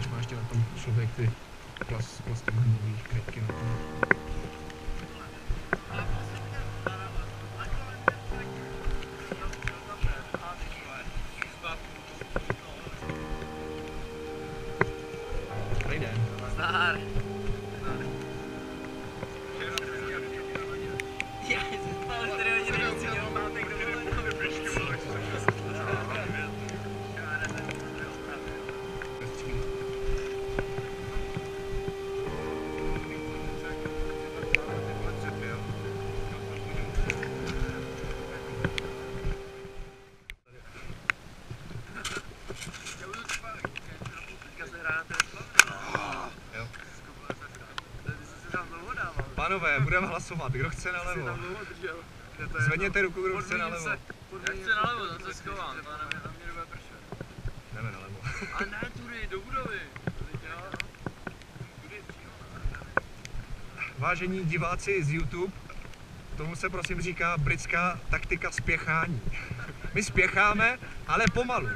když má ještě na tom člověk ty plastový gumový krytky na tom. Dobrý den. Zdar. Já jsem spal 4 hodiny, si měl pátek do Pánové, budeme hlasovat. Kdo chce nalevo? Zvedněte ruku, kdo chce nalevo. Já chci nalevo, tam se schovám, to na mě bude pršet. Jdeme nalevo. A ne, tudy, do budovy. Vážení diváci z YouTube, tomu se prosím říká britská taktika spěchání. My spěcháme, ale pomalu.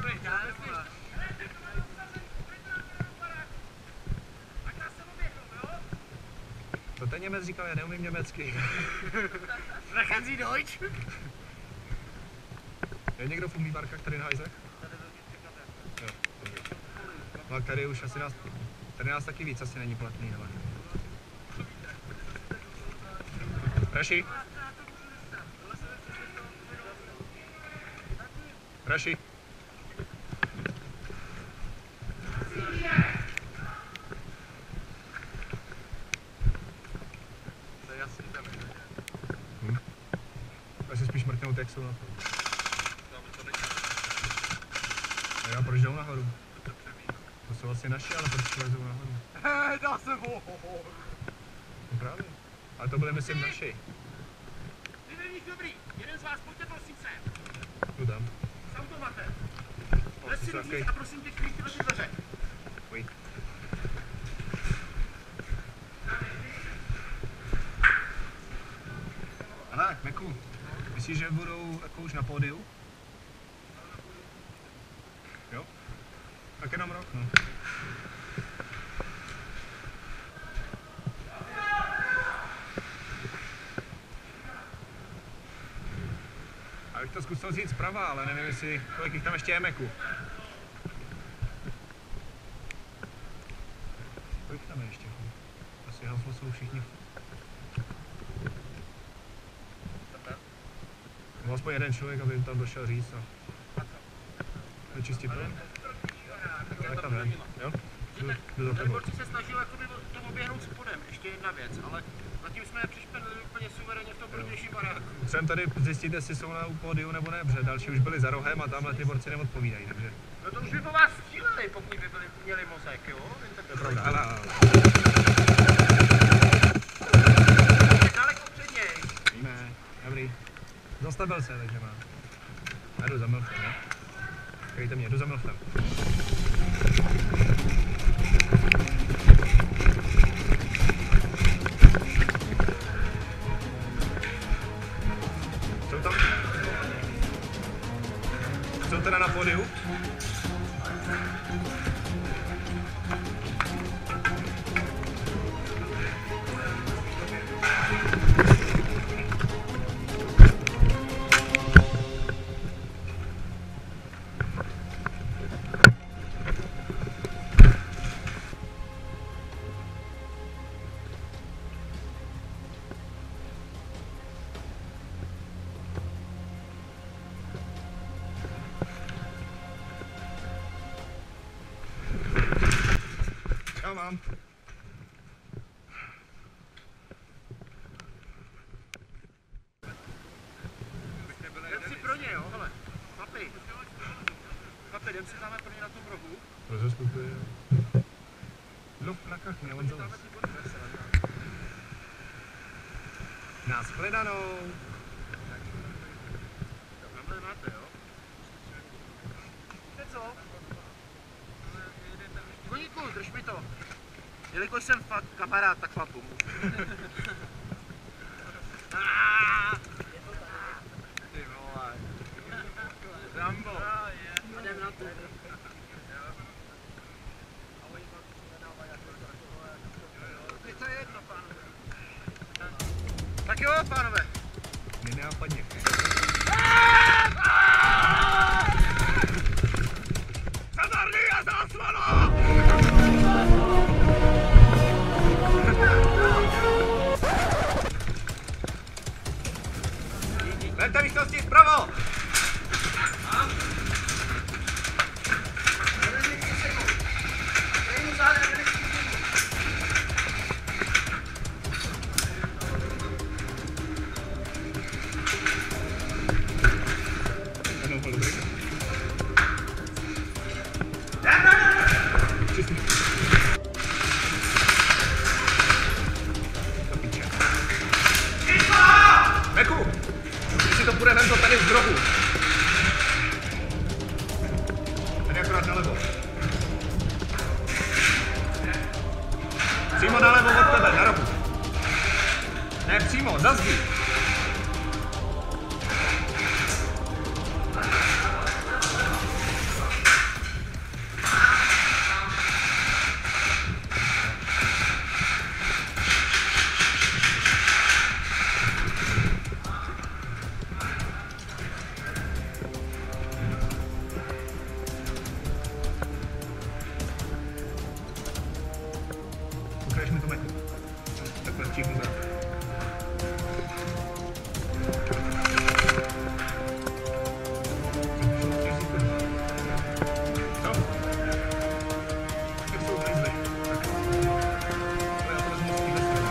To ten Němec říkal, já neumím německy. Sprechen Sie Deutsch? Je někdo v umývárkách tady na hajzech? Jo, dobrý. No, tady už asi nás taky víc asi není platný, ale. Raši? Raši? Asi spíš mrknout, jak jsou na to. Já proč jdou nahoru? To jsou asi naši, ale proč lezou nahoru? Dá se ho! No právě. Ale to byly myslím naši. Vy není dobrý, jeden z vás, pojďte prosím sem. Jdu tam. S automatem. Lez si dovnitř a prosím tě, kryj tyhle ty dveře. Pojď. Hele, Meku, myslíš, že budou jako už na pódiu? Jo? Tak jenom rok, no. Já bych to zkusil říct zprava, ale nevím, jestli kolik jich tam ještě je, Meku. Kolik tam je ještě? Asi haslo jsou všichni. Byl aspoň jeden člověk, aby jim tam došel říct a vyčistit to. Tak tam ven, jo? Jdu za tebou. Borci se snažil jakoby to oběhnout spodem, ještě jedna věc, ale zatím jsme je přišpendili úplně suverénně v tom protějším baráku. Chcem tady zjistit, jestli jsou na pódiu nebo ne, protože další už byli za rohem a tamhle ty borci neodpovídají, takže. No to už by po vás stříleli, pokud by měli mozek, jo? To je pravda, ale. Daleko před něj. Ne, dobrý. Zastavil se, takže má. Já jdu za Milfem, ne? Kryjte mě, jdu za Milfem. Jsou tam? Jsou teda na pódiu? Já mám. Jdem si pro ně, jo, hele. Papi. Papi, jdem si dáme pro ně na tom rohu. Rozestupuje. No v prakách mě, on zalez. Nashledanou. Tamhle máte, jo? Víte co? Koníku, drž mi to. Jelikož jsem fakt kamarád, tak vám pomůžu. Ty vole. Rambo. Jdem na to. Tak jo, pánové. Nenápadně. Zadárný a zásvalo! Vemte místnosti zpravo! Meku! Když si to půjde ven, to tady z rohu. Tady akorát nalevo. Přímo nalevo od tebe, na rohu. Ne, přímo, za zdí. Ukáž mi to Meku. Takhle stříhnu za. Co? Jak jsou hvězdy? Tak. To já to vezmu z téhle strany.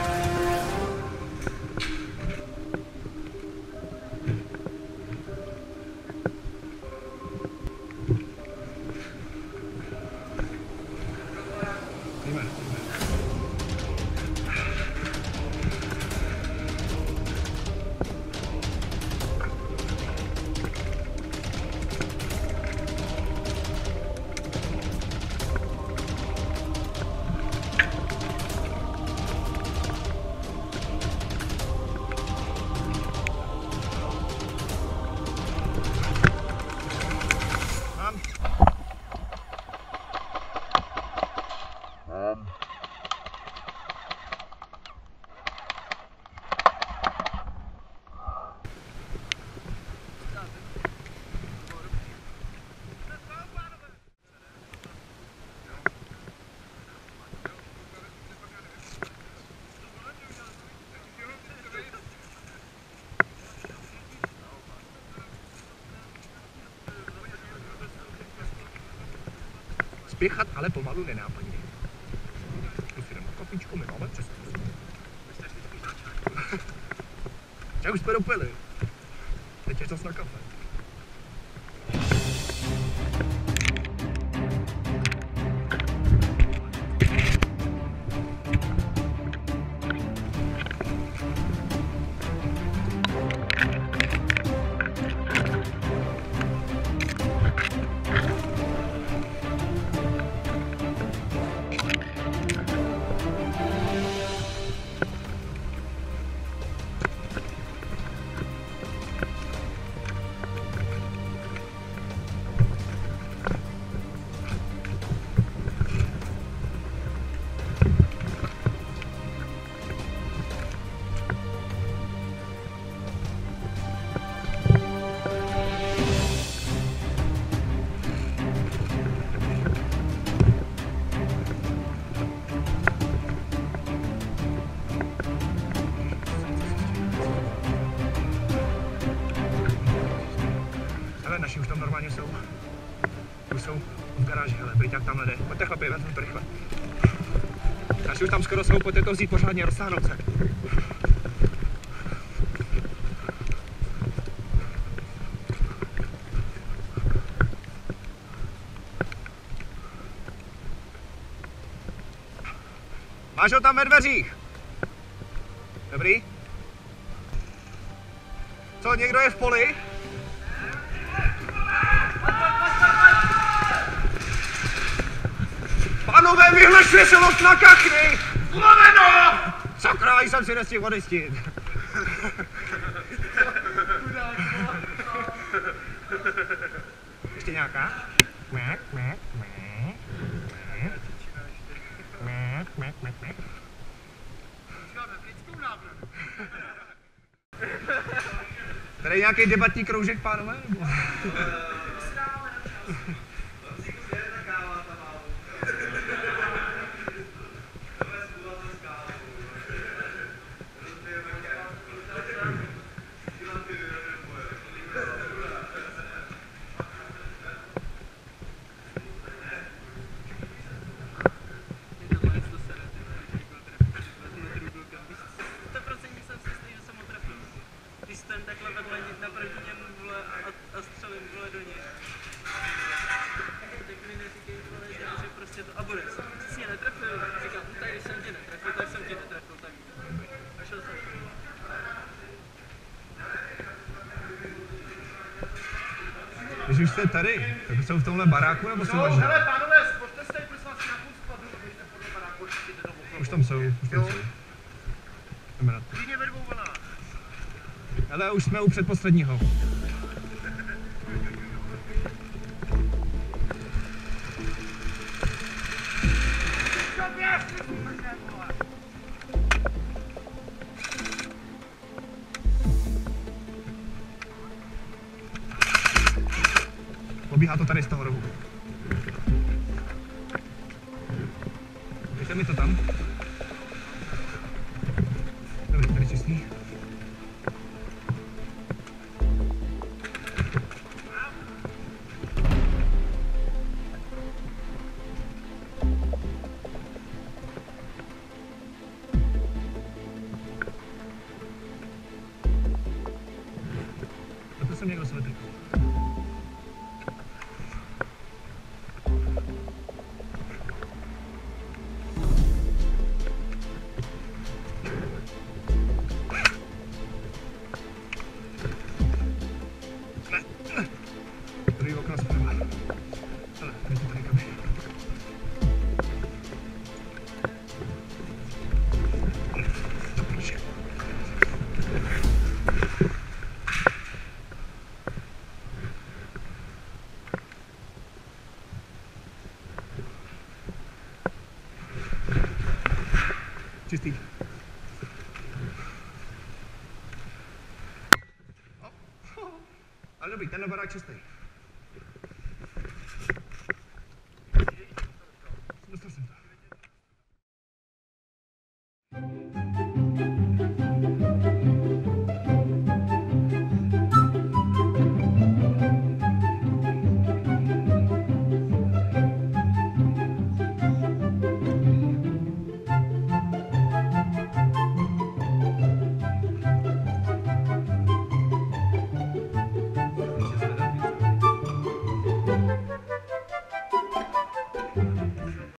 Jdeme. Spěchat, ale pomalu nenápadně. Zkus jenom kapičku, my máme přes. Jak už jsme dopili. Teď je čas na kafe. Naši už tam normálně jsou. Už jsou v garáži, hele, Briťák tamhle jde. Pojďte chlapi, vezmu to rychle. Naši už tam skoro jsou, pojďte to vzít pořádně, rozsáhnout se. Máš ho tam ve dveřích? Dobrý? Co, někdo je v poli? Pánové, vyhlašuje se lost na kachny! Zloveno! Sakra, jsem si nestihl odejstit. Ještě nějaká? Mek, mek, mek. Mek, mek, mek, mek. Tady je nějaký debatní kroužek, pánové? Když už jste tady, tak jsou v tomhle baráku nebo jsou až? Hele, pánové, pojďte se tady prosím vás na půl skladu, abyste podle baráku určitě domů. Už tam jsou, Jdeme na to. Klidně ve dvou vlnách. Ale už jsme u předposledního. Pobíhá to tady z toho rohu. Dejte mi to tam. Dobrý, tady čistý. To jsem někdo svetý. Druhý okno zprava. Ale, tady to tady kam. Čistý. Ale dobrý, tenhle barák čistý.